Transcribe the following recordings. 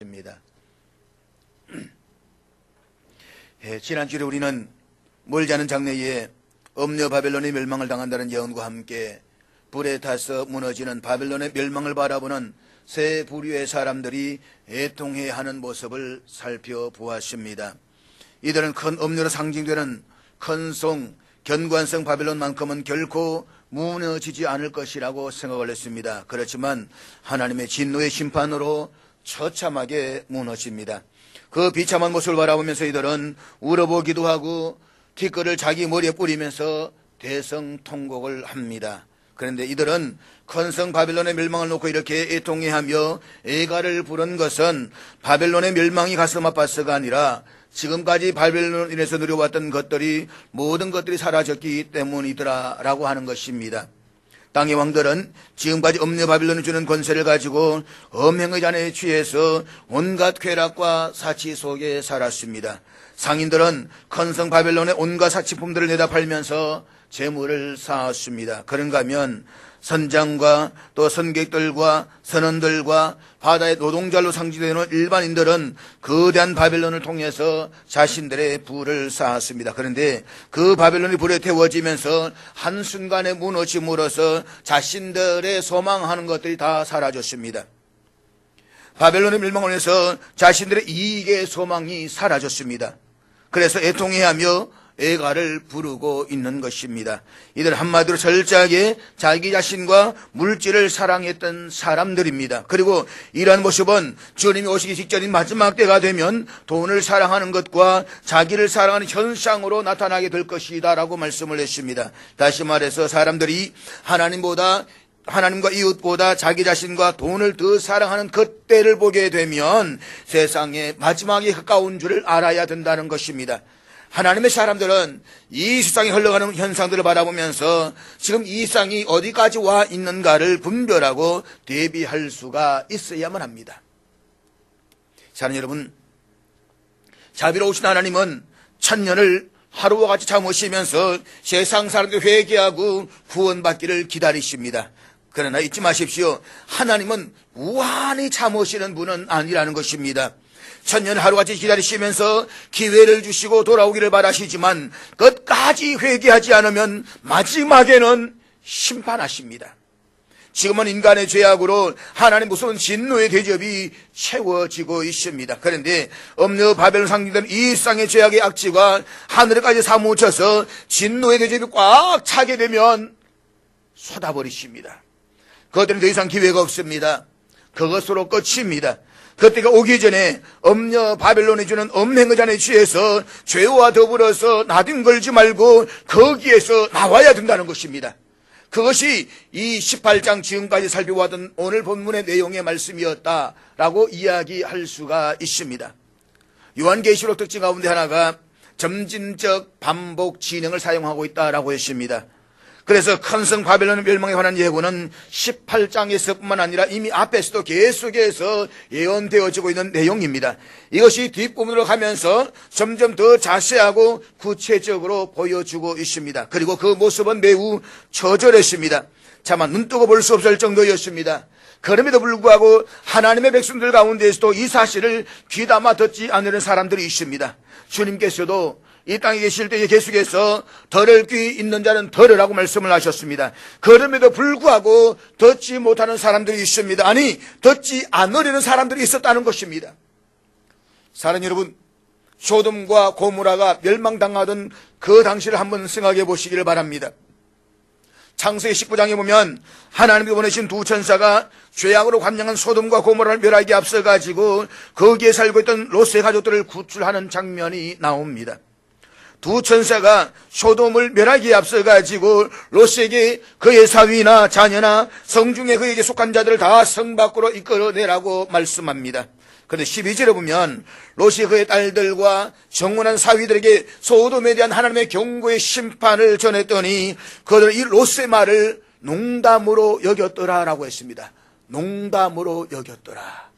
입니다. 지난주에 우리는 멀지 않은 장래에 엄녀 바벨론의 멸망을 당한다는 예언과 함께 불에 타서 무너지는 바벨론의 멸망을 바라보는 세 부류의 사람들이 애통해하는 모습을 살펴보았습니다. 이들은 큰 엄녀로 상징되는 큰 성, 견고한성 바벨론만큼은 결코 무너지지 않을 것이라고 생각을 했습니다. 그렇지만 하나님의 진노의 심판으로 처참하게 무너집니다. 그 비참한 모습을 바라보면서 이들은 울어보기도 하고 티끌을 자기 머리에 뿌리면서 대성통곡을 합니다. 그런데 이들은 큰 성 바벨론의 멸망을 놓고 이렇게 애통해하며 애가를 부른 것은 바벨론의 멸망이 가슴 아파서가 아니라 지금까지 바벨론으로 인해서 누려왔던 것들이 모든 것들이 사라졌기 때문이더라라고 하는 것입니다. 땅의 왕들은 지금까지 엄녀 바벨론이 주는 권세를 가지고 엄행의 잔에 취해서 온갖 쾌락과 사치 속에 살았습니다. 상인들은 큰 성 바벨론의 온갖 사치품들을 내다 팔면서 재물을 쌓았습니다. 그런가 하면 선장과 또 선객들과 선원들과 바다의 노동자로 상징되는 일반인들은 거대한 바벨론을 통해서 자신들의 부를 쌓았습니다. 그런데 그 바벨론이 불에 태워지면서 한순간에 무너짐으로써 자신들의 소망하는 것들이 다 사라졌습니다. 바벨론의 멸망을 해서 자신들의 이익의 소망이 사라졌습니다. 그래서 애통해하며 애가를 부르고 있는 것입니다. 이들 한마디로 철저하게 자기 자신과 물질을 사랑했던 사람들입니다. 그리고 이러한 모습은 주님이 오시기 직전인 마지막 때가 되면 돈을 사랑하는 것과 자기를 사랑하는 현상으로 나타나게 될 것이다 라고 말씀을 했습니다. 다시 말해서 사람들이 하나님과 이웃보다 자기 자신과 돈을 더 사랑하는 그 때를 보게 되면 세상의 마지막이 가까운 줄을 알아야 된다는 것입니다. 하나님의 사람들은 이 세상에 흘러가는 현상들을 바라보면서 지금 이 세상이 어디까지 와 있는가를 분별하고 대비할 수가 있어야만 합니다. 사랑하는 여러분, 자비로우신 하나님은 천년을 하루와 같이 참으시면서 세상 사람들이 회개하고 구원받기를 기다리십니다. 그러나 잊지 마십시오. 하나님은 무한히 참으시는 분은 아니라는 것입니다. 천년 하루같이 기다리시면서 기회를 주시고 돌아오기를 바라시지만 끝까지 회개하지 않으면 마지막에는 심판하십니다. 지금은 인간의 죄악으로 하나님 무서운 진노의 대접이 채워지고 있습니다. 그런데 엄녀 바벨론 상징되는 이 쌍의 죄악의 악취가 하늘에까지 사무쳐서 진노의 대접이 꽉 차게 되면 쏟아버리십니다. 그들은 더 이상 기회가 없습니다. 그것으로 끝입니다. 그때가 오기 전에 엄녀 바벨론이 주는 엄행의 잔에 취해서 죄와 더불어서 나등 걸지 말고 거기에서 나와야 된다는 것입니다. 그것이 이 18장 지금까지 살펴왔던 오늘 본문의 내용의 말씀이었다라고 이야기할 수가 있습니다. 요한계시록 특징 가운데 하나가 점진적 반복 진행을 사용하고 있다라고 했습니다. 그래서 큰 성 바벨론의 멸망에 관한 예고는 18장에서뿐만 아니라 이미 앞에서도 계속해서 예언되어지고 있는 내용입니다. 이것이 뒷부분으로 가면서 점점 더 자세하고 구체적으로 보여주고 있습니다. 그리고 그 모습은 매우 처절했습니다. 차마 눈뜨고 볼 수 없을 정도였습니다. 그럼에도 불구하고 하나님의 백성들 가운데에서도 이 사실을 귀담아 듣지 않는 사람들이 있습니다. 주님께서도 이 땅에 계실 때에 계속해서 들을 귀 있는 자는 들으라고 말씀을 하셨습니다. 그럼에도 불구하고 듣지 못하는 사람들이 있습니다. 아니, 듣지 않으려는 사람들이 있었다는 것입니다. 사랑하는 여러분, 소돔과 고모라가 멸망당하던 그 당시를 한번 생각해 보시기를 바랍니다. 창세기 19장에 보면 하나님이 보내신 두 천사가 죄악으로 관영한 소돔과 고모라를 멸하기에 앞서가지고 거기에 살고 있던 롯의 가족들을 구출하는 장면이 나옵니다. 두 천사가 소돔을 멸하기에 앞서가지고 롯에게 그의 사위나 자녀나 성중에 그에게 속한 자들을 다 성 밖으로 이끌어내라고 말씀합니다. 그런데 12절에 보면 롯이 그의 딸들과 정혼한 사위들에게 소돔에 대한 하나님의 경고의 심판을 전했더니 그들은 이 롯의 말을 농담으로 여겼더라라고 했습니다. 농담으로 여겼더라.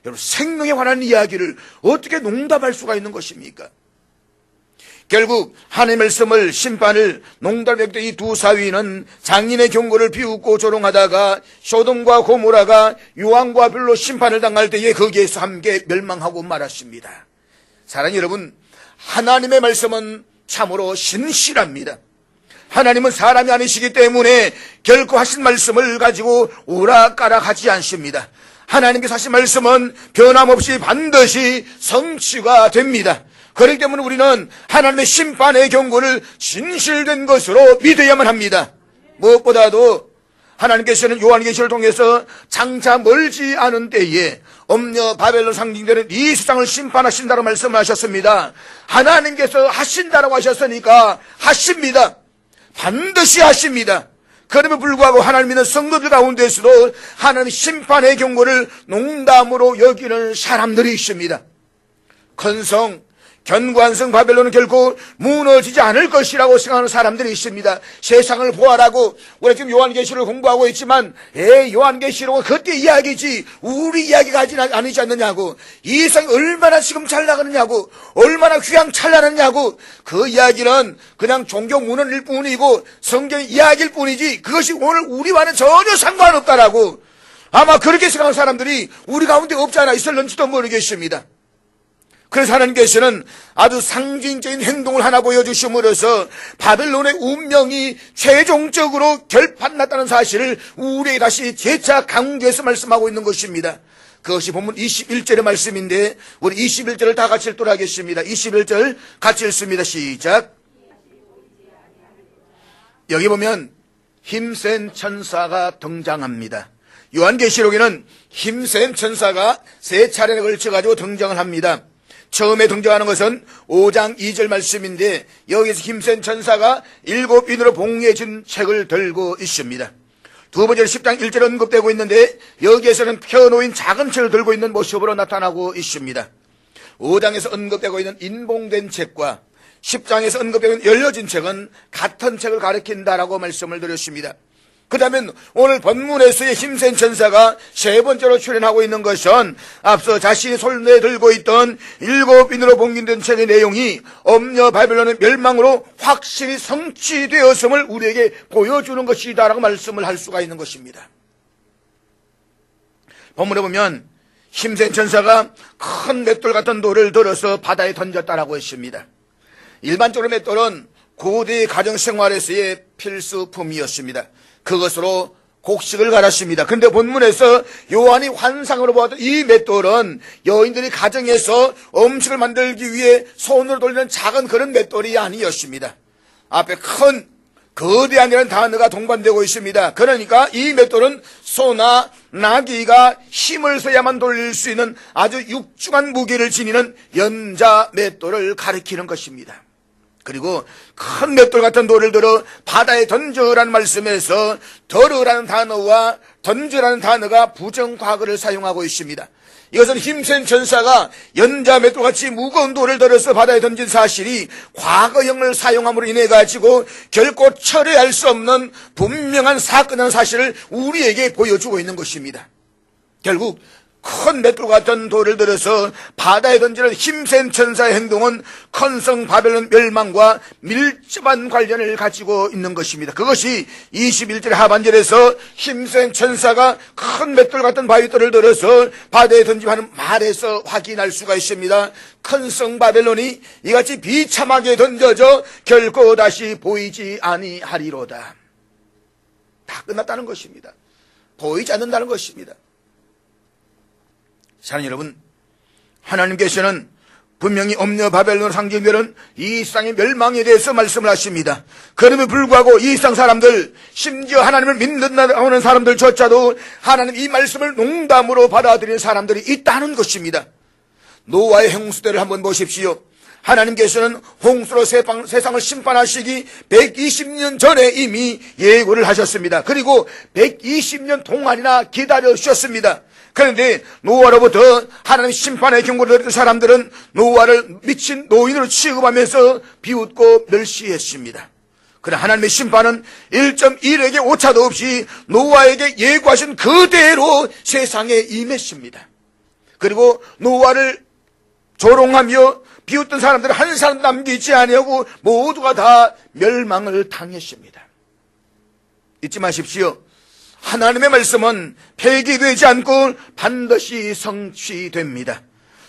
여러분, 생명에 관한 이야기를 어떻게 농담할 수가 있는 것입니까? 결국 하나님의 말씀을 심판을 농담했던 이 두 사위는 장인의 경고를 비웃고 조롱하다가 소돔과 고모라가 요한과 별로 심판을 당할 때에 거기에서 함께 멸망하고 말았습니다. 사랑하는 여러분, 하나님의 말씀은 참으로 신실합니다. 하나님은 사람이 아니시기 때문에 결코 하신 말씀을 가지고 오락가락하지 않습니다. 하나님께서 하신 말씀은 변함없이 반드시 성취가 됩니다. 그렇기 때문에 우리는 하나님의 심판의 경고를 진실된 것으로 믿어야만 합니다. 무엇보다도 하나님께서는 요한계시를 통해서 장차 멀지 않은 때에 엄녀 바벨론 상징되는 이 세상을 심판하신다고 말씀을 하셨습니다. 하나님께서 하신다라고 하셨으니까 하십니다. 반드시 하십니다. 그럼에도 불구하고 하나님 믿는 성도들 가운데서도 하나님의 심판의 경고를 농담으로 여기는 사람들이 있습니다. 큰성 견고한 성 바벨론은 결코 무너지지 않을 것이라고 생각하는 사람들이 있습니다. 세상을 보아라고 우리가 지금 요한계시록을 공부하고 있지만 요한계시록은 그때 이야기지 우리 이야기가 아니지 않느냐고, 이 세상이 얼마나 지금 잘 나가느냐고, 얼마나 휘황찬란하냐고, 그 이야기는 그냥 종교 문헌일 뿐이고 성경 이야기일 뿐이지 그것이 오늘 우리와는 전혀 상관없다라고 아마 그렇게 생각하는 사람들이 우리 가운데 없지 않아 있을는지도 모르겠습니다. 그래서 하나님께서는 아주 상징적인 행동을 하나 보여주심으로써 바벨론의 운명이 최종적으로 결판났다는 사실을 우리에게 다시 재차 강조해서 말씀하고 있는 것입니다. 그것이 본문 21절의 말씀인데 우리 21절을 다 같이 읽도록 하겠습니다. 21절 같이 읽습니다. 시작. 여기 보면 힘센 천사가 등장합니다. 요한계시록에는 힘센 천사가 세 차례에 걸쳐가지고 등장을 합니다. 처음에 등장하는 것은 5장 2절 말씀인데 여기서 힘센 천사가 7인으로 봉해진 책을 들고 있습니다. 두 번째로 10장 1절 언급되고 있는데 여기에서는 펴놓인 작은 책을 들고 있는 모습으로 나타나고 있습니다. 5장에서 언급되고 있는 인봉된 책과 10장에서 언급되고 있는 열려진 책은 같은 책을 가리킨다라고 말씀을 드렸습니다. 그 다음에 오늘 본문에서의 힘센 천사가 세 번째로 출연하고 있는 것은 앞서 자신이 손에 들고 있던 7인으로 봉인된 책의 내용이 엄녀 바벨론의 멸망으로 확실히 성취되었음을 우리에게 보여주는 것이다라고 말씀을 할 수가 있는 것입니다. 본문에 보면 힘센 천사가 큰 맷돌 같은 돌을 들어서 바다에 던졌다라고 했습니다. 일반적으로 맷돌은 고대 가정생활에서의 필수품이었습니다. 그것으로 곡식을 갈았습니다. 그런데 본문에서 요한이 환상으로 보았던 이 맷돌은 여인들이 가정에서 음식을 만들기 위해 손으로 돌리는 작은 그런 맷돌이 아니었습니다. 앞에 큰 거대한이라는 단어가 동반되고 있습니다. 그러니까 이 맷돌은 소나 나귀가 힘을 써야만 돌릴 수 있는 아주 육중한 무게를 지니는 연자 맷돌을 가리키는 것입니다. 그리고 큰 맷돌 같은 돌을 들어 바다에 던져라는 말씀에서 덜으라는 단어와 던져라는 단어가 부정과거를 사용하고 있습니다. 이것은 힘센 천사가 연자 맷돌같이 무거운 돌을 들어서 바다에 던진 사실이 과거형을 사용함으로 인해 가지고 결코 철회할 수 없는 분명한 사건이라는 사실을 우리에게 보여주고 있는 것입니다. 결국 큰 맷돌 같은 돌을 들어서 바다에 던지는 힘센 천사의 행동은 큰성 바벨론 멸망과 밀접한 관련을 가지고 있는 것입니다. 그것이 21절 하반절에서 힘센 천사가 큰 맷돌 같은 바위돌을 들어서 바다에 던짐하는 말에서 확인할 수가 있습니다. 큰성 바벨론이 이같이 비참하게 던져져 결코 다시 보이지 아니하리로다. 다 끝났다는 것입니다. 보이지 않는다는 것입니다. 사랑하는 여러분, 하나님께서는 분명히 엄녀 바벨론 상징되는 이 세상의 멸망에 대해서 말씀을 하십니다. 그럼에도 불구하고 이 세상 사람들, 심지어 하나님을 믿는다는 사람들조차도 하나님 이 말씀을 농담으로 받아들이는 사람들이 있다는 것입니다. 노아의 홍수대를 한번 보십시오. 하나님께서는 홍수로 세상을 심판하시기 120년 전에 이미 예고를 하셨습니다. 그리고 120년 동안이나 기다려 주셨습니다. 그런데 노아로부터 하나님 심판의 경고를 듣던 사람들은 노아를 미친 노인으로 취급하면서 비웃고 멸시했습니다. 그러나 하나님의 심판은 1.1에게 오차도 없이 노아에게 예고하신 그대로 세상에 임했습니다. 그리고 노아를 조롱하며 비웃던 사람들은 한 사람 남기지 아니하고 모두가 다 멸망을 당했습니다. 잊지 마십시오. 하나님의 말씀은 폐기되지 않고 반드시 성취됩니다.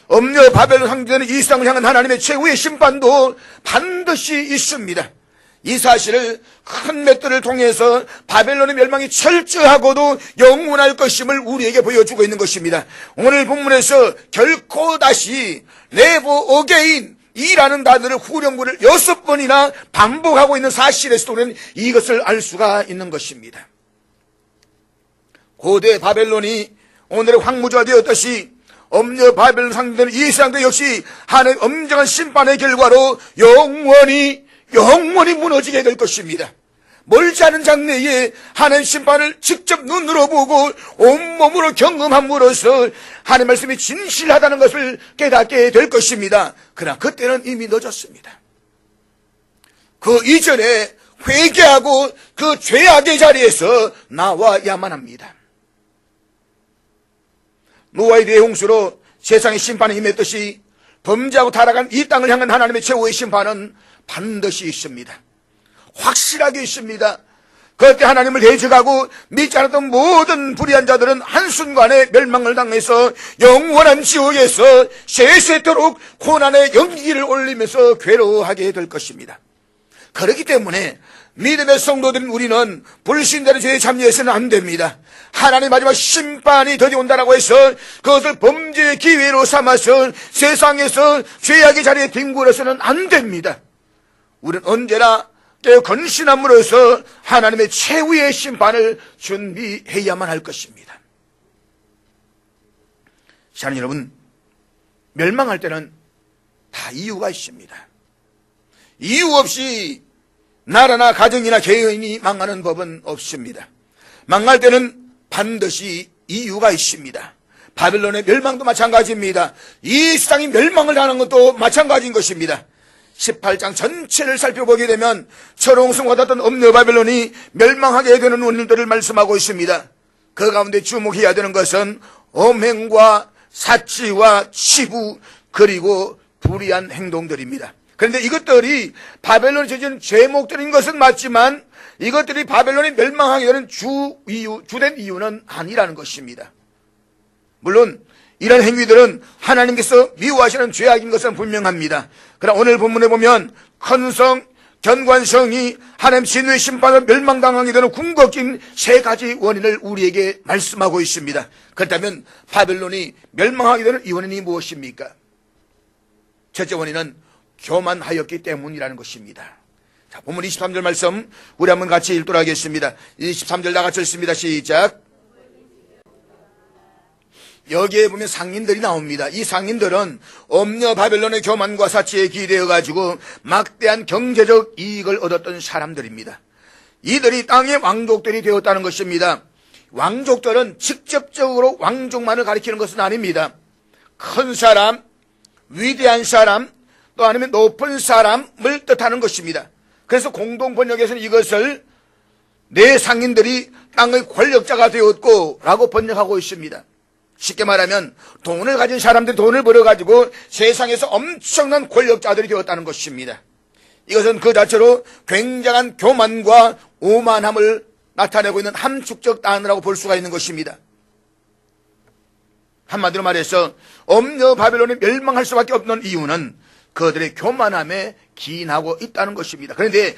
엄녀 바벨론 상징되는 이 세상을 향한 하나님의 최후의 심판도 반드시 있습니다. 이 사실을 큰 맷들을 통해서 바벨론의 멸망이 철저하고도 영원할 것임을 우리에게 보여주고 있는 것입니다. 오늘 본문에서 결코 다시 네버 어게인 이라는 단어를 후렴구를 6번이나 반복하고 있는 사실에서 우리는 이것을 알 수가 있는 것입니다. 고대 바벨론이 오늘의 황무지가 되었듯이 엄녀 바벨론 상징되는 이 세상도 역시 하나님의 엄정한 심판의 결과로 영원히 무너지게 될 것입니다. 멀지 않은 장래에 하나님 심판을 직접 눈으로 보고 온몸으로 경험함으로써 하나님 말씀이 진실하다는 것을 깨닫게 될 것입니다. 그러나 그때는 이미 늦었습니다. 그 이전에 회개하고 그 죄악의 자리에서 나와야만 합니다. 노아의 대홍수로 세상의 심판이 임했듯이 범죄하고 타락한 이 땅을 향한 하나님의 최후의 심판은 반드시 있습니다. 확실하게 있습니다. 그때 하나님을 대적하고 믿지 않았던 모든 불의한 자들은 한순간에 멸망을 당해서 영원한 지옥에서 세세토록 고난의 연기를 올리면서 괴로워하게 될 것입니다. 그렇기 때문에 믿음의 성도들인 우리는 불신자의 죄에 참여해서는 안 됩니다. 하나님의 마지막 심판이 드디어 온다라고 해서 그것을 범죄의 기회로 삼아서 세상에서 죄악의 자리에 뒹굴어서는 안 됩니다. 우리는 언제나 깨어 건신함으로써 하나님의 최후의 심판을 준비해야만 할 것입니다. 사랑하는 여러분, 멸망할 때는 다 이유가 있습니다. 이유 없이 나라나 가정이나 개인이 망하는 법은 없습니다. 망할 때는 반드시 이유가 있습니다. 바벨론의 멸망도 마찬가지입니다. 이 세상이 멸망을 당하는 것도 마찬가지인 것입니다. 18장 전체를 살펴보게 되면 철옹성과 같은 엄녀 바벨론이 멸망하게 되는 원인들을 말씀하고 있습니다. 그 가운데 주목해야 되는 것은 엄행과 사치와 치부 그리고 불의한 행동들입니다. 그런데 이것들이 바벨론이 저지른 죄목들인 것은 맞지만 이것들이 바벨론이 멸망하게 되는 주된 이유는 아니라는 것입니다. 물론 이런 행위들은 하나님께서 미워하시는 죄악인 것은 분명합니다. 그러나 오늘 본문에 보면 큰성, 견관성이 하나님 진노의 심판을 멸망당하게 되는 궁극적인 세 가지 원인을 우리에게 말씀하고 있습니다. 그렇다면 바벨론이 멸망하게 되는 이 원인이 무엇입니까? 첫째 원인은 교만하였기 때문이라는 것입니다. 자, 본문 23절 말씀 우리 한번 같이 읽도록 하겠습니다. 23절 다 같이 읽습니다. 시작. 여기에 보면 상인들이 나옵니다. 이 상인들은 엄녀 바벨론의 교만과 사치에 기대어 가지고 막대한 경제적 이익을 얻었던 사람들입니다. 이들이 땅의 왕족들이 되었다는 것입니다. 왕족들은 직접적으로 왕족만을 가리키는 것은 아닙니다. 큰 사람, 위대한 사람, 또 아니면 높은 사람을 뜻하는 것입니다. 그래서 공동번역에서는 이것을 내 상인들이 땅의 권력자가 되었고 라고 번역하고 있습니다. 쉽게 말하면 돈을 가진 사람들이 돈을 벌어가지고 세상에서 엄청난 권력자들이 되었다는 것입니다. 이것은 그 자체로 굉장한 교만과 오만함을 나타내고 있는 함축적 단어라고 볼 수가 있는 것입니다. 한마디로 말해서 엄녀 바벨론이 멸망할 수밖에 없는 이유는 그들의 교만함에 기인하고 있다는 것입니다. 그런데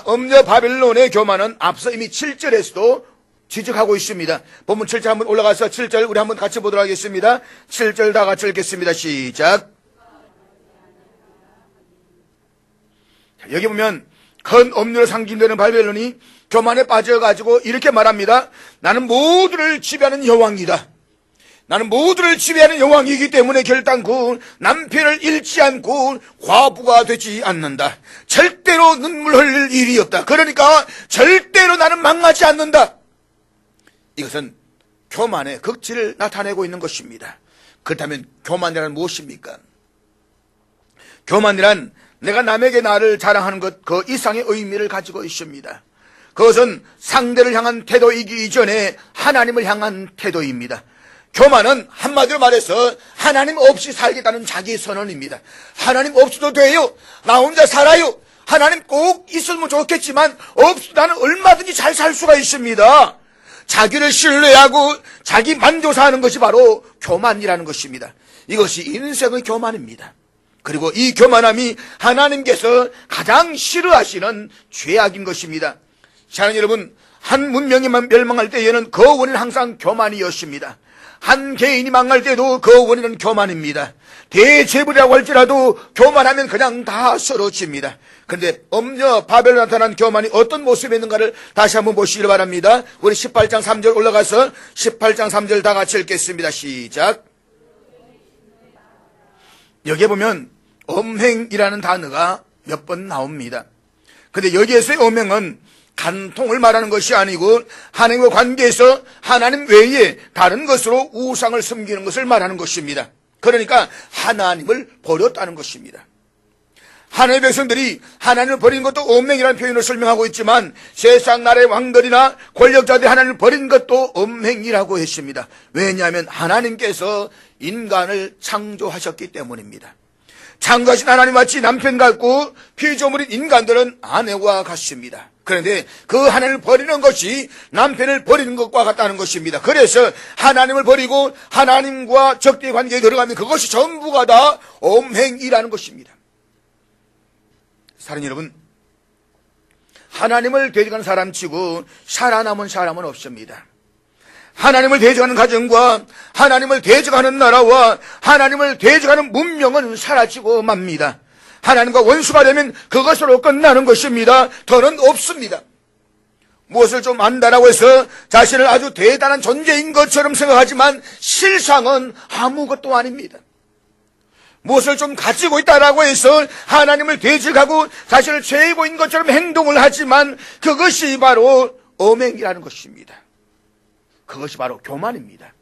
엄녀 바벨론의 교만은 앞서 이미 7절에서도 지적하고 있습니다. 본문 7절 한번 올라가서 7절 우리 한번 같이 보도록 하겠습니다. 7절 다 같이 읽겠습니다. 시작. 여기 보면 큰 엄녀로 상징되는 바벨론이 교만에 빠져가지고 이렇게 말합니다. 나는 모두를 지배하는 여왕이다. 나는 모두를 지배하는 여왕이기 때문에 결단코 남편을 잃지 않고 과부가 되지 않는다. 절대로 눈물 흘릴 일이 없다. 그러니까 절대로 나는 망하지 않는다. 이것은 교만의 극치를 나타내고 있는 것입니다. 그렇다면 교만이란 무엇입니까? 교만이란 내가 남에게 나를 자랑하는 것 그 이상의 의미를 가지고 있습니다. 그것은 상대를 향한 태도이기 이전에 하나님을 향한 태도입니다. 교만은 한마디로 말해서 하나님 없이 살겠다는 자기 선언입니다. 하나님 없어도 돼요. 나 혼자 살아요. 하나님 꼭 있으면 좋겠지만 없어도 나는 얼마든지 잘 살 수가 있습니다. 자기를 신뢰하고 자기 만족사하는 것이 바로 교만이라는 것입니다. 이것이 인생의 교만입니다. 그리고 이 교만함이 하나님께서 가장 싫어하시는 죄악인 것입니다. 사랑하는 여러분, 한 문명이 멸망할 때에는 그 원인은 항상 교만이었습니다. 한 개인이 망할 때도 그 원인은 교만입니다. 대재벌이라고 할지라도 교만하면 그냥 다 쓰러집니다. 그런데 엄녀 바벨론에 나타난 교만이 어떤 모습이 있는가를 다시 한번 보시길 바랍니다. 우리 18장 3절 올라가서 18장 3절 다 같이 읽겠습니다. 시작. 여기에 보면 엄행이라는 단어가 몇 번 나옵니다. 그런데 여기에서의 엄행은 간통을 말하는 것이 아니고 하나님과 관계에서 하나님 외에 다른 것으로 우상을 섬기는 것을 말하는 것입니다. 그러니까 하나님을 버렸다는 것입니다. 하나님의 백성들이 하나님을 버린 것도 엄행이라는 표현을 설명하고 있지만 세상 나라의 왕들이나 권력자들이 하나님을 버린 것도 엄행이라고 했습니다. 왜냐하면 하나님께서 인간을 창조하셨기 때문입니다. 창조하신 하나님 마치 남편 같고 피조물인 인간들은 아내와 같습니다. 그런데 그 하나님을 버리는 것이 남편을 버리는 것과 같다는 것입니다. 그래서 하나님을 버리고 하나님과 적대 관계에 들어가면 그것이 전부가 다 엄행이라는 것입니다. 사랑하는 여러분, 하나님을 대적하는 사람치고 살아남은 사람은 없습니다. 하나님을 대적하는 가정과 하나님을 대적하는 나라와 하나님을 대적하는 문명은 사라지고 맙니다. 하나님과 원수가 되면 그것으로 끝나는 것입니다. 더는 없습니다. 무엇을 좀 안다라고 해서 자신을 아주 대단한 존재인 것처럼 생각하지만 실상은 아무것도 아닙니다. 무엇을 좀 가지고 있다라고 해서 하나님을 대적하고 자신을 최고인 것처럼 행동을 하지만 그것이 바로 엄행이라는 것입니다. 그것이 바로 교만입니다.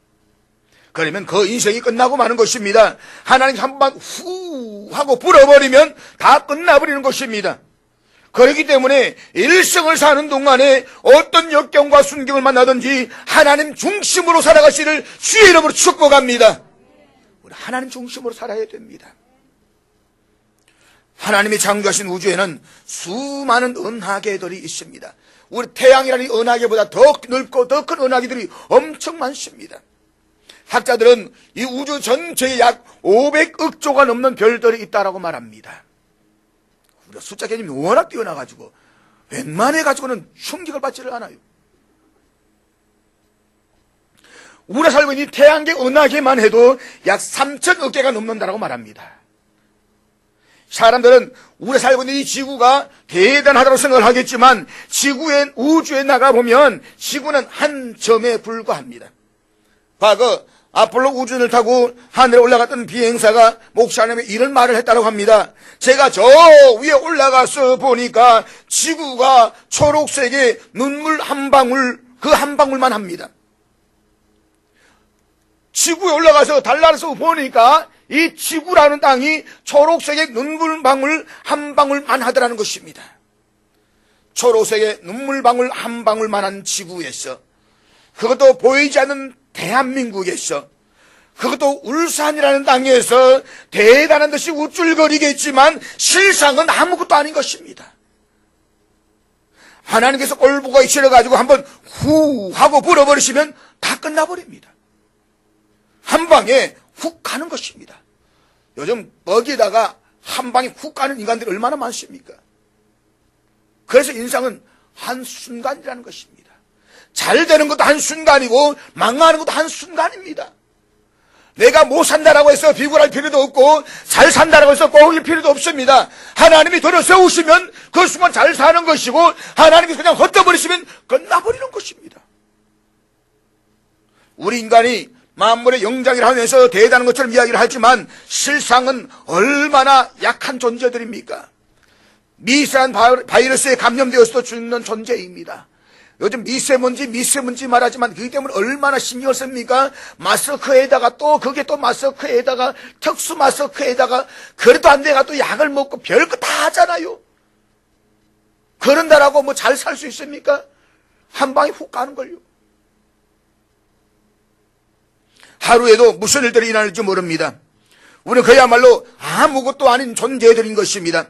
그러면 그 인생이 끝나고 마는 것입니다. 하나님 한번 후 하고 불어버리면 다 끝나버리는 것입니다. 그렇기 때문에 일생을 사는 동안에 어떤 역경과 순경을 만나든지 하나님 중심으로 살아가시를 주의 이름으로 축복합니다. 우리 하나님 중심으로 살아야 됩니다. 하나님이 창조하신 우주에는 수많은 은하계들이 있습니다. 우리 태양이라는 은하계보다 더 넓고 더 큰 은하계들이 엄청 많습니다. 학자들은 이 우주 전체에 약 500억 조가 넘는 별들이 있다라고 말합니다. 우리가 숫자 개념이 워낙 뛰어나가지고 웬만해가지고는 충격을 받지를 않아요. 우리가 살고 있는 태양계 은하계만 해도 약 3천억 개가 넘는다라고 말합니다. 사람들은 우리가 살고 있는 이 지구가 대단하다고 생각을 하겠지만 지구의 우주에 나가보면 지구는 한 점에 불과합니다. 과거 아폴로 우주선을 타고 하늘에 올라갔던 비행사가 목사님이 이런 말을 했다고 합니다. 제가 저 위에 올라가서 보니까 지구가 초록색의 눈물 한 방울, 그 한 방울만 합니다. 지구에 올라가서 달나라에서 보니까 이 지구라는 땅이 초록색의 눈물방울 한 방울만 하더라는 것입니다. 초록색의 눈물방울 한 방울만한 지구에서, 그것도 보이지 않는 대한민국에서, 그것도 울산이라는 땅에서 대단한 듯이 우쭐거리겠지만 실상은 아무것도 아닌 것입니다. 하나님께서 꼴보가 이치러가지고 한번 후 하고 불어버리시면 다 끝나버립니다. 한 방에 훅 가는 것입니다. 요즘 먹이다가 한 방에 훅 가는 인간들이 얼마나 많습니까? 그래서 인생은 한순간이라는 것입니다. 잘 되는 것도 한순간이고 망하는 것도 한순간입니다. 내가 못 산다라고 해서 비굴할 필요도 없고 잘 산다라고 해서 꽁일 필요도 없습니다. 하나님이 들어 세우시면 그 순간 잘 사는 것이고 하나님이 그냥 헛되어버리시면 끝나버리는 것입니다. 우리 인간이 만물의 영장이라 하면서 대단한 것처럼 이야기를 하지만 실상은 얼마나 약한 존재들입니까? 미세한 바이러스에 감염되어서도 죽는 존재입니다. 요즘 미세먼지 말하지만 그기 때문에 얼마나 신경을 씁니까? 마스크에다가 또 그게 또 마스크에다가 특수 마스크에다가 그래도 안 돼가 또 약을 먹고 별거 다 하잖아요. 그런다라고 뭐 잘 살 수 있습니까? 한 방에 훅 가는 걸요. 하루에도 무슨 일들이 일어날지 모릅니다. 우리는 그야말로 아무것도 아닌 존재들인 것입니다.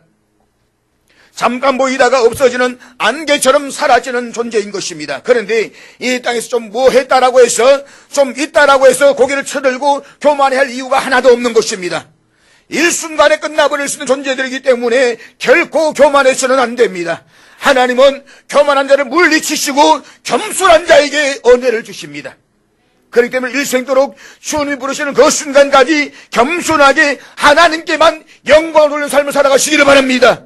잠깐 보이다가 없어지는 안개처럼 사라지는 존재인 것입니다. 그런데 이 땅에서 좀 뭐 했다라고 해서, 좀 있다라고 해서 고개를 쳐들고 교만해야 할 이유가 하나도 없는 것입니다. 일순간에 끝나버릴 수 있는 존재들이기 때문에 결코 교만해서는 안 됩니다. 하나님은 교만한 자를 물리치시고 겸손한 자에게 은혜를 주십니다. 그렇기 때문에 일생도록 주님이 부르시는 그 순간까지 겸손하게 하나님께만 영광을 돌리는 삶을 살아가시기를 바랍니다.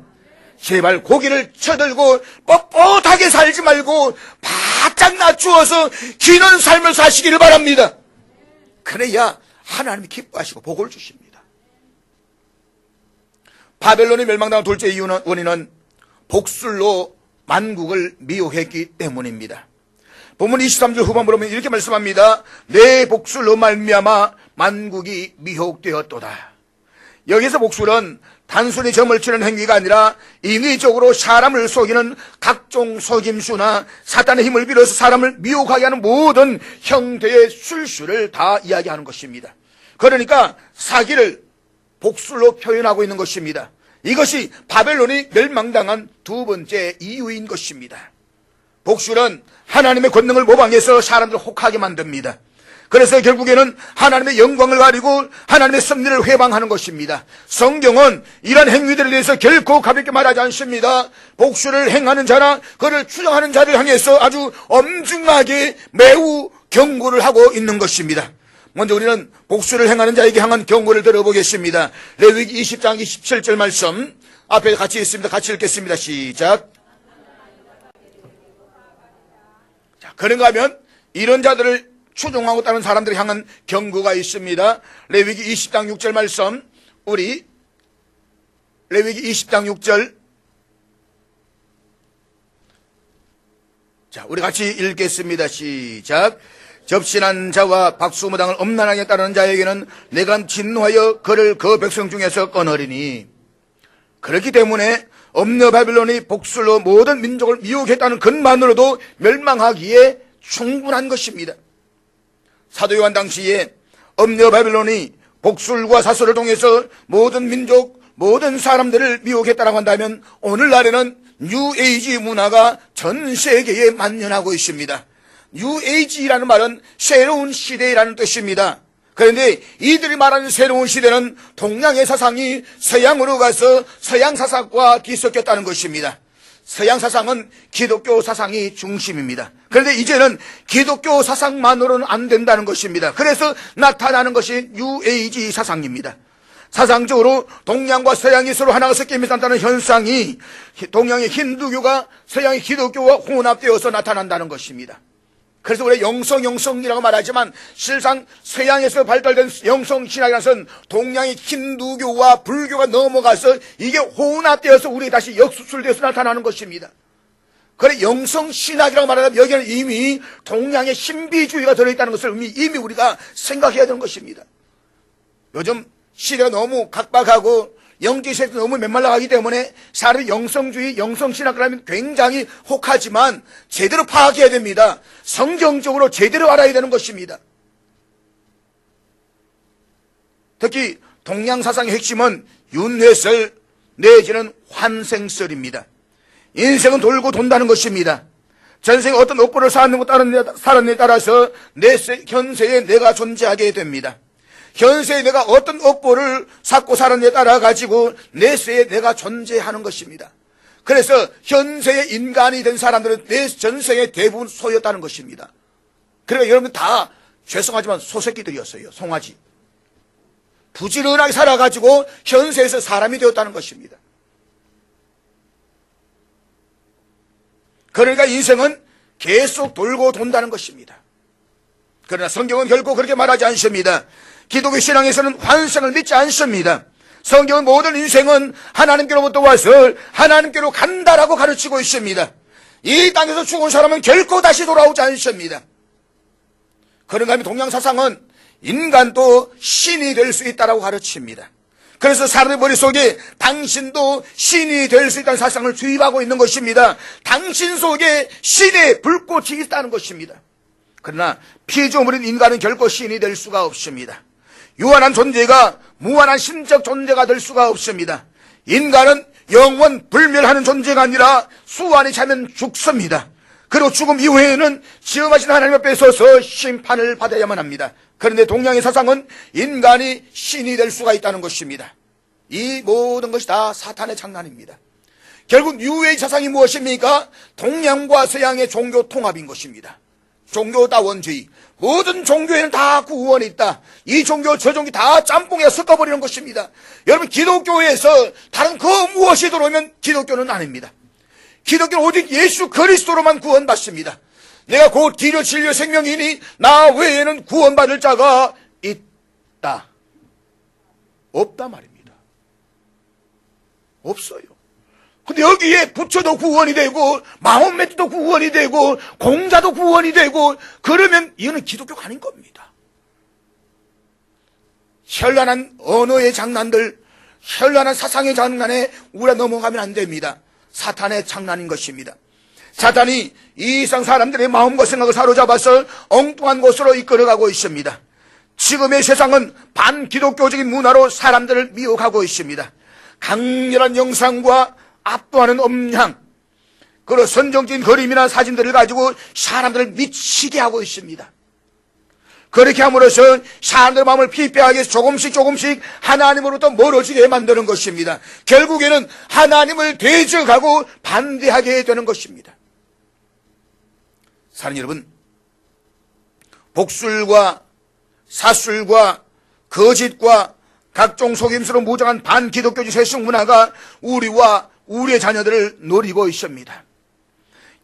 제발 고개를 쳐들고 뻣뻣하게 살지 말고 바짝 낮추어서 기는 삶을 사시기를 바랍니다. 그래야 하나님이 기뻐하시고 복을 주십니다. 바벨론이 멸망당한 둘째 원인은 복술로 만국을 미혹했기 때문입니다. 본문 23절 후반부로 보면 이렇게 말씀합니다. 내 복술로 말미암아 만국이 미혹되었도다. 여기서 복술은 단순히 점을 치는 행위가 아니라 인위적으로 사람을 속이는 각종 속임수나 사탄의 힘을 빌어서 사람을 미혹하게 하는 모든 형태의 술수를 다 이야기하는 것입니다. 그러니까 사기를 복술로 표현하고 있는 것입니다. 이것이 바벨론이 멸망당한 두 번째 이유인 것입니다. 복술은 하나님의 권능을 모방해서 사람들을 혹하게 만듭니다. 그래서 결국에는 하나님의 영광을 가리고 하나님의 섭리를 회방하는 것입니다. 성경은 이런 행위들에 대해서 결코 가볍게 말하지 않습니다. 복수를 행하는 자나 그를 추정하는 자를 향해서 아주 엄중하게 매우 경고를 하고 있는 것입니다. 먼저 우리는 복수를 행하는 자에게 향한 경고를 들어보겠습니다. 레위기 20장 27절 말씀 앞에 같이 있습니다. 같이 읽겠습니다. 시작. 자, 그런가 하면 이런 자들을 추종하고 따른 사람들을 향한 경고가 있습니다. 레위기 20장 6절 말씀, 우리 레위기 20장 6절, 자, 우리 같이 읽겠습니다. 시작. 접신한 자와 박수무당을 엄란하게 따르는 자에게는 내가 진노하여 그를 그 백성 중에서 끊으리니. 그렇기 때문에 엄녀 바빌론이 복술로 모든 민족을 미혹했다는 것만으로도 멸망하기에 충분한 것입니다. 사도 요한 당시에 엄녀 바빌론이 복술과 사설을 통해서 모든 민족, 모든 사람들을 미혹했다고 한다면 오늘날에는 뉴에이지 문화가 전 세계에 만연하고 있습니다. 뉴에이지라는 말은 새로운 시대라는 뜻입니다. 그런데 이들이 말하는 새로운 시대는 동양의 사상이 서양으로 가서 서양 사상과 뒤섞였다는 것입니다. 서양 사상은 기독교 사상이 중심입니다. 그런데 이제는 기독교 사상만으로는 안 된다는 것입니다. 그래서 나타나는 것이 뉴에이지 사상입니다. 사상적으로 동양과 서양이 서로 하나가 섞이면서 나타나는 현상이 동양의 힌두교가 서양의 기독교와 혼합되어서 나타난다는 것입니다. 그래서 우리가 영성이라고 말하지만 실상 서양에서 발달된 영성신학이라는 것은 동양의 힌두교와 불교가 넘어가서 이게 혼합되어서 우리 다시 역수출되어서 나타나는 것입니다. 그래 영성신학이라고 말하면 여기는 이미 동양의 신비주의가 들어있다는 것을 이미 우리가 생각해야 되는 것입니다. 요즘 시대가 너무 각박하고 영지세도 너무 메말라가기 때문에 사람이 영성주의, 영성신학을 하면 굉장히 혹하지만 제대로 파악해야 됩니다. 성경적으로 제대로 알아야 되는 것입니다. 특히 동양사상의 핵심은 윤회설 내지는 환생설입니다. 인생은 돌고 돈다는 것입니다. 전생에 어떤 업보를 살았느냐에 따라서 현세에 내가 존재하게 됩니다. 현세에 내가 어떤 업보를 쌓고 살았느냐에 따라 가지고 내세에 내가 존재하는 것입니다. 그래서 현세의 인간이 된 사람들은 내 전생의 대부분 소였다는 것입니다. 그러니까 여러분 다 죄송하지만 소새끼들이었어요. 송아지. 부지런하게 살아가지고 현세에서 사람이 되었다는 것입니다. 그러니까 인생은 계속 돌고 돈다는 것입니다. 그러나 성경은 결코 그렇게 말하지 않습니다. 기독교 신앙에서는 환생을 믿지 않습니다. 성경은 모든 인생은 하나님께로부터 와서 하나님께로 간다라고 가르치고 있습니다. 이 땅에서 죽은 사람은 결코 다시 돌아오지 않습니다. 그런가 하면 동양사상은 인간도 신이 될 수 있다라고 가르칩니다. 그래서 사람의 머릿속에 당신도 신이 될 수 있다는 사상을 주입하고 있는 것입니다. 당신 속에 신의 불꽃이 있다는 것입니다. 그러나 피조물인 인간은 결코 신이 될 수가 없습니다. 유한한 존재가 무한한 신적 존재가 될 수가 없습니다. 인간은 영원 불멸하는 존재가 아니라 수완이 차면 죽습니다. 그리고 죽음 이후에는 지음하신 하나님 앞에 서서 심판을 받아야만 합니다. 그런데 동양의 사상은 인간이 신이 될 수가 있다는 것입니다. 이 모든 것이 다 사탄의 장난입니다. 결국 뉴에이지 사상이 무엇입니까? 동양과 서양의 종교 통합인 것입니다. 종교다원주의. 모든 종교에는 다 구원이 있다. 이 종교 저 종교 다 짬뽕에 섞어버리는 것입니다. 여러분, 기독교에서 다른 그 무엇이 들어오면 기독교는 아닙니다. 기독교는 오직 예수 그리스도로만 구원받습니다. 내가 곧 길이요 진리요 생명이니 나 외에는 구원받을 자가 있다. 없다 말입니다. 없어요. 근데 여기에 부처도 구원이 되고 마호메트도 구원이 되고 공자도 구원이 되고 그러면 이거는 기독교가 아닌 겁니다. 현란한 언어의 장난들, 현란한 사상의 장난에 우리가 넘어가면 안 됩니다. 사탄의 장난인 것입니다. 사탄이 이 세상 사람들의 마음과 생각을 사로잡아서 엉뚱한 곳으로 이끌어가고 있습니다. 지금의 세상은 반기독교적인 문화로 사람들을 미혹하고 있습니다. 강렬한 영상과 압도하는 음향, 그리고 선정적인 그림이나 사진들을 가지고 사람들을 미치게 하고 있습니다. 그렇게 함으로써 사람들의 마음을 피폐하게 해서 조금씩 하나님으로부터 멀어지게 만드는 것입니다. 결국에는 하나님을 대적하고 반대하게 되는 것입니다. 사랑하는 여러분, 복술과 사술과 거짓과 각종 속임수로 무장한 반기독교적 세속 문화가 우리와 우리의 자녀들을 노리고 있습니다.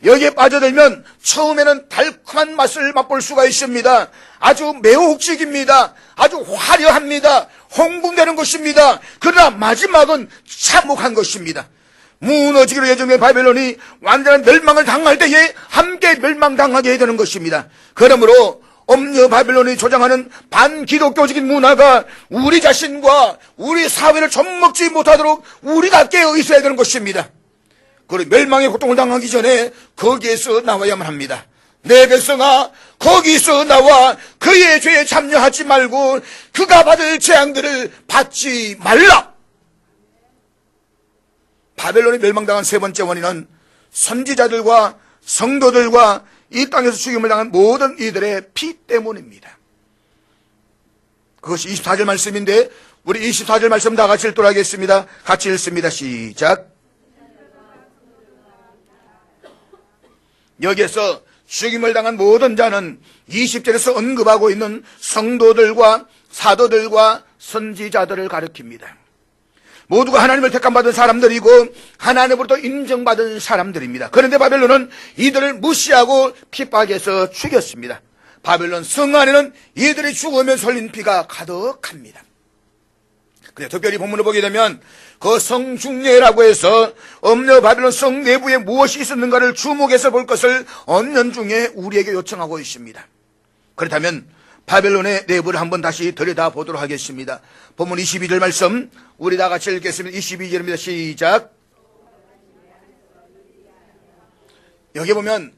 여기에 빠져들면 처음에는 달콤한 맛을 맛볼 수가 있습니다. 아주 매혹적입니다. 아주 화려합니다. 홍보되는 것입니다. 그러나 마지막은 참혹한 것입니다. 무너지기로 예정된 바벨론이 완전한 멸망을 당할 때에 함께 멸망당하게 되는 것입니다. 그러므로 엄녀 바벨론이 조장하는 반기독교적인 문화가 우리 자신과 우리 사회를 접먹지 못하도록 우리가 깨어 있어야 되는 것입니다. 그리고 멸망의 고통을 당하기 전에 거기에서 나와야만 합니다. 내 백성아, 거기서 나와 그의 죄에 참여하지 말고 그가 받을 재앙들을 받지 말라. 바벨론이 멸망당한 세 번째 원인은 선지자들과 성도들과 이 땅에서 죽임을 당한 모든 이들의 피 때문입니다. 그것이 24절 말씀인데 우리 24절 말씀 다 같이 읽도록 하겠습니다. 같이 읽습니다. 시작. 여기에서 죽임을 당한 모든 자는 20절에서 언급하고 있는 성도들과 사도들과 선지자들을 가리킵니다. 모두가 하나님을 택함받은 사람들이고 하나님으로부터 인정받은 사람들입니다. 그런데 바벨론은 이들을 무시하고 핍박해서 죽였습니다. 바벨론 성 안에는 이들이 죽으면 흘린 피가 가득합니다. 그래, 특별히 본문을 보게 되면 그 성중례라고 해서 엄녀 바벨론 성 내부에 무엇이 있었는가를 주목해서 볼 것을 언년 중에 우리에게 요청하고 있습니다. 그렇다면 바벨론의 내부를 한번 다시 들여다보도록 하겠습니다. 본문 22절 말씀 우리 다 같이 읽겠습니다. 22절입니다. 시작. 여기 보면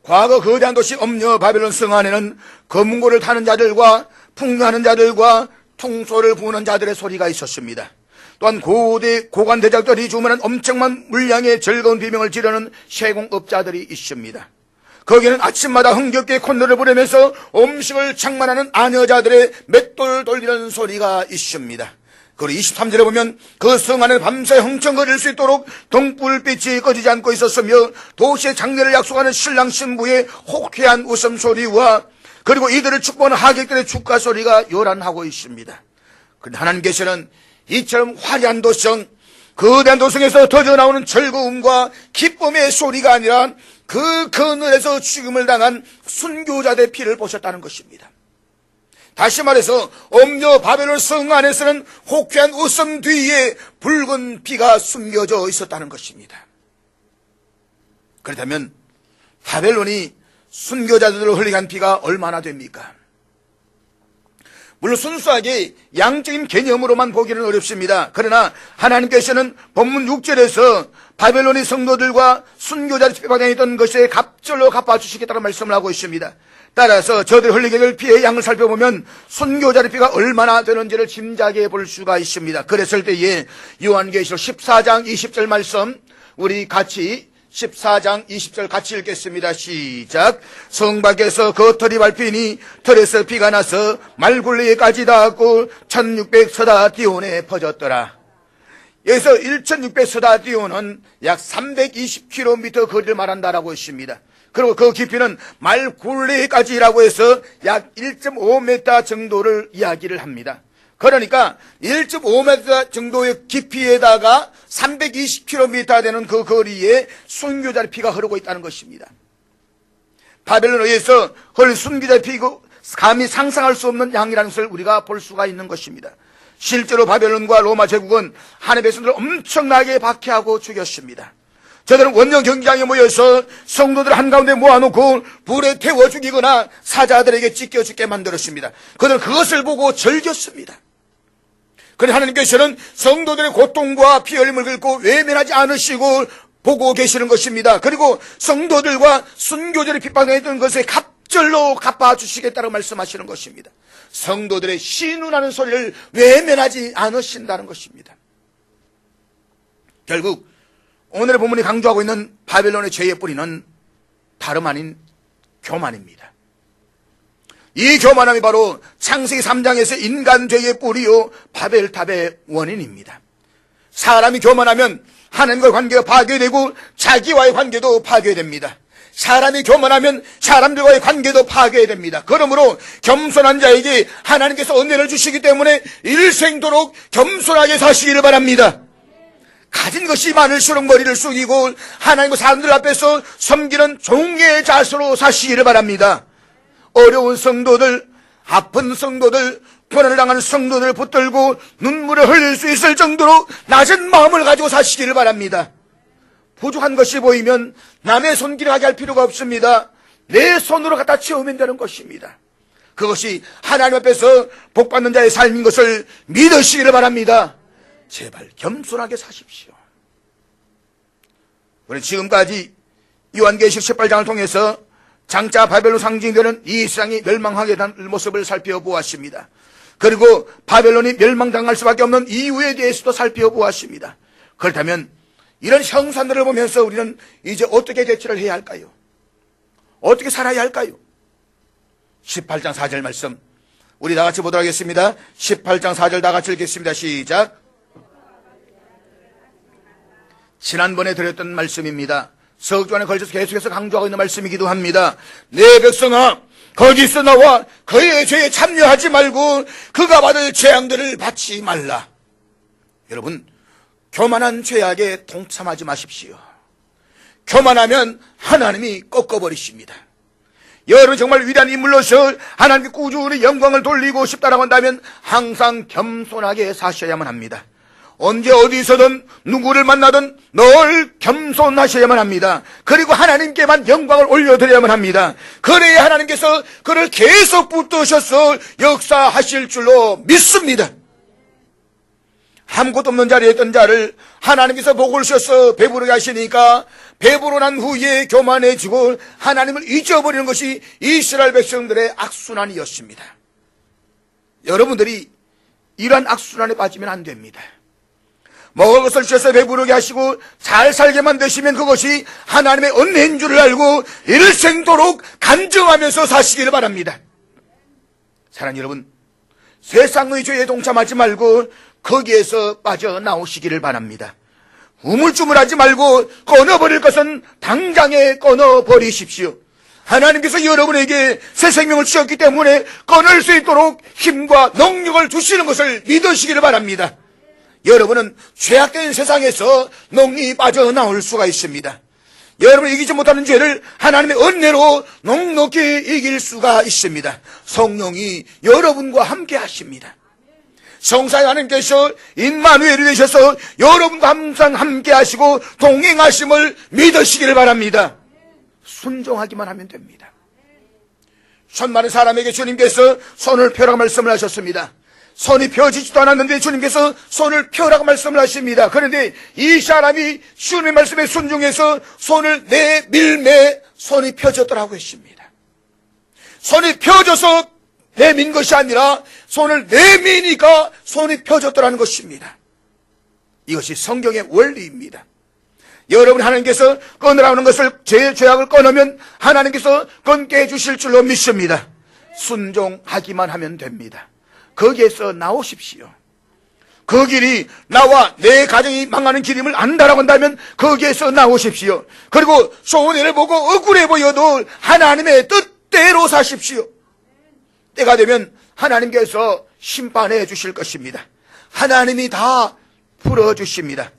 과거 거대한 도시 엄녀 바벨론 성 안에는 검은고를 타는 자들과 풍요하는 자들과 통소를 부는 자들의 소리가 있었습니다. 또한 고관 대작들이 주문한 엄청난 물량의 즐거운 비명을 지르는 세공업자들이 있습니다. 거기는 아침마다 흥겹게 콧노래를 부르면서 음식을 장만하는 아녀자들의 맷돌 돌리는 소리가 있습니다. 그리고 23절에 보면 그 성 안에 밤새 흥청거릴 수 있도록 등불빛이 꺼지지 않고 있었으며 도시의 장례를 약속하는 신랑 신부의 호쾌한 웃음소리와 그리고 이들을 축복하는 하객들의 축가 소리가 요란하고 있습니다. 그런데 하나님께서는 이처럼 화려한 도성, 거대한 도성에서 터져나오는 즐거움과 기쁨의 소리가 아니라 그 그늘에서 죽임을 당한 순교자들의 피를 보셨다는 것입니다. 다시 말해서 엄녀 바벨론 성 안에서는 호쾌한 웃음 뒤에 붉은 피가 숨겨져 있었다는 것입니다. 그렇다면 바벨론이 순교자들을 흘리게 한 피가 얼마나 됩니까? 물론 순수하게 양적인 개념으로만 보기는 어렵습니다. 그러나 하나님께서는 본문 6절에서 바벨론의 성도들과 순교자를 핍박당했던 것에 갑절로 갚아주시겠다는 말씀을 하고 있습니다. 따라서 저들이 흘리게 될 피의 양을 살펴보면 순교자의 피가 얼마나 되는지를 짐작해 볼 수가 있습니다. 그랬을 때에 요한계시록 14장 20절 말씀 우리 같이 14장 20절 같이 읽겠습니다. 시작. 성 밖에서 겉털이 밟히니 털에서 피가 나서 말굴레까지 닿았고 1600서다 디온에 퍼졌더라. 여기서 1600서다 디온은 약 320km 거리를 말한다라고 했습니다. 그리고 그 깊이는 말굴레까지라고 해서 약 1.5m 정도를 이야기를 합니다. 그러니까 1.5m 정도의 깊이에다가 320km 되는 그 거리에 순교자의 피가 흐르고 있다는 것입니다. 바벨론에서 흘린 순교자의 피가 감히 상상할 수 없는 양이라는 것을 우리가 볼 수가 있는 것입니다. 실제로 바벨론과 로마 제국은 하나님의 백성들을 엄청나게 박해하고 죽였습니다. 저들은 원정 경기장에 모여서 성도들을 한가운데 모아놓고 불에 태워 죽이거나 사자들에게 찢겨 죽게 만들었습니다. 그들은 그것을 보고 즐겼습니다. 그런데 하나님께서는 성도들의 고통과 피 흘림을 긁고 외면하지 않으시고 보고 계시는 것입니다. 그리고 성도들과 순교자를 핍박했던 것에 갑절로 갚아주시겠다고 말씀하시는 것입니다. 성도들의 신운하는 소리를 외면하지 않으신다는 것입니다. 결국 오늘의 본문이 강조하고 있는 바벨론의 죄의 뿌리는 다름 아닌 교만입니다. 이 교만함이 바로 창세기 3장에서 인간 죄의 뿌리요 바벨탑의 원인입니다. 사람이 교만하면 하나님과의 관계가 파괴되고 자기와의 관계도 파괴됩니다. 사람이 교만하면 사람들과의 관계도 파괴됩니다. 그러므로 겸손한 자에게 하나님께서 은혜를 주시기 때문에 일생도록 겸손하게 사시기를 바랍니다. 가진 것이 많을수록 머리를 숙이고 하나님과 사람들 앞에서 섬기는 종의 자세로 사시기를 바랍니다. 어려운 성도들, 아픈 성도들, 고난을 당하는 성도들을 붙들고 눈물을 흘릴 수 있을 정도로 낮은 마음을 가지고 사시기를 바랍니다. 부족한 것이 보이면 남의 손길을 하게 할 필요가 없습니다. 내 손으로 갖다 채우면 되는 것입니다. 그것이 하나님 앞에서 복받는 자의 삶인 것을 믿으시기를 바랍니다. 제발 겸손하게 사십시오. 우리 지금까지 요한계시록 18장을 통해서 장차 바벨론 상징되는 이 세상이 멸망하게 된 모습을 살펴보았습니다. 그리고 바벨론이 멸망당할 수밖에 없는 이유에 대해서도 살펴보았습니다. 그렇다면 이런 형상들을 보면서 우리는 이제 어떻게 대처를 해야 할까요? 어떻게 살아야 할까요? 18장 4절 말씀 우리 다같이 보도록 하겠습니다. 18장 4절 다같이 읽겠습니다. 시작. 지난번에 드렸던 말씀입니다. 석주 안에 걸쳐서 계속해서 강조하고 있는 말씀이기도 합니다. 내 백성아 거기서 나와 그의 죄에 참여하지 말고 그가 받을 재앙들을 받지 말라. 여러분 교만한 죄악에 동참하지 마십시오. 교만하면 하나님이 꺾어버리십니다. 여러분 정말 위대한 인물로서 하나님께 꾸준히 영광을 돌리고 싶다라고 한다면 항상 겸손하게 사셔야만 합니다. 언제 어디서든 누구를 만나든 늘 겸손하셔야만 합니다. 그리고 하나님께만 영광을 올려드려야만 합니다. 그래야 하나님께서 그를 계속 붙드셔서 역사하실 줄로 믿습니다. 아무것도 없는 자리에 있던 자를 하나님께서 복을 주셔서 배부르게 하시니까 배부르고 난 후에 교만해지고 하나님을 잊어버리는 것이 이스라엘 백성들의 악순환이었습니다. 여러분들이 이러한 악순환에 빠지면 안 됩니다. 먹을 것을 주셔서 배부르게 하시고 잘 살게 만드시면 그것이 하나님의 은혜인 줄을 알고 일생도록 간증하면서 사시기를 바랍니다. 사랑하는 여러분, 세상의 죄에 동참하지 말고 거기에서 빠져나오시기를 바랍니다. 우물쭈물하지 말고 끊어버릴 것은 당장에 끊어버리십시오. 하나님께서 여러분에게 새 생명을 주셨기 때문에 끊을 수 있도록 힘과 능력을 주시는 것을 믿으시기를 바랍니다. 여러분은 죄악된 세상에서 넉넉히 빠져나올 수가 있습니다. 여러분이 이기지 못하는 죄를 하나님의 은혜로 넉넉히 이길 수가 있습니다. 성령이 여러분과 함께 하십니다. 성사의 하나님께서 임마누엘이 되셔서 여러분과 항상 함께 하시고 동행하심을 믿으시기를 바랍니다. 순종하기만 하면 됩니다. 손 많은 사람에게 주님께서 손을 펴라고 말씀을 하셨습니다. 손이 펴지지도 않았는데 주님께서 손을 펴라고 말씀을 하십니다. 그런데 이 사람이 주님의 말씀에 순종해서 손을 내밀매 손이 펴졌더라고 했습니다. 손이 펴져서 내민 것이 아니라 손을 내미니까 손이 펴졌더라는 것입니다. 이것이 성경의 원리입니다. 여러분, 하나님께서 끊으라는 것을, 제 죄악을 끊으면 하나님께서 끊게 해주실 줄로 믿습니다. 순종하기만 하면 됩니다. 거기에서 나오십시오. 그 길이 나와 내 가정이 망하는 길임을 안다라고 한다면 거기에서 나오십시오. 그리고 손해를 보고 억울해 보여도 하나님의 뜻대로 사십시오. 때가 되면 하나님께서 심판해 주실 것입니다. 하나님이 다 풀어주십니다.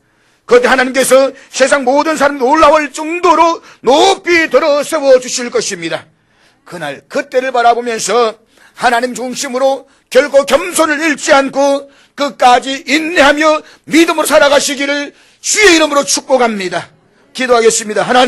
그때 하나님께서 세상 모든 사람 놀라울 정도로 높이 들어 세워주실 것입니다. 그날 그때를 바라보면서 하나님 중심으로 결코 겸손을 잃지 않고 끝까지 인내하며 믿음으로 살아가시기를 주의 이름으로 축복합니다. 기도하겠습니다. 하나님,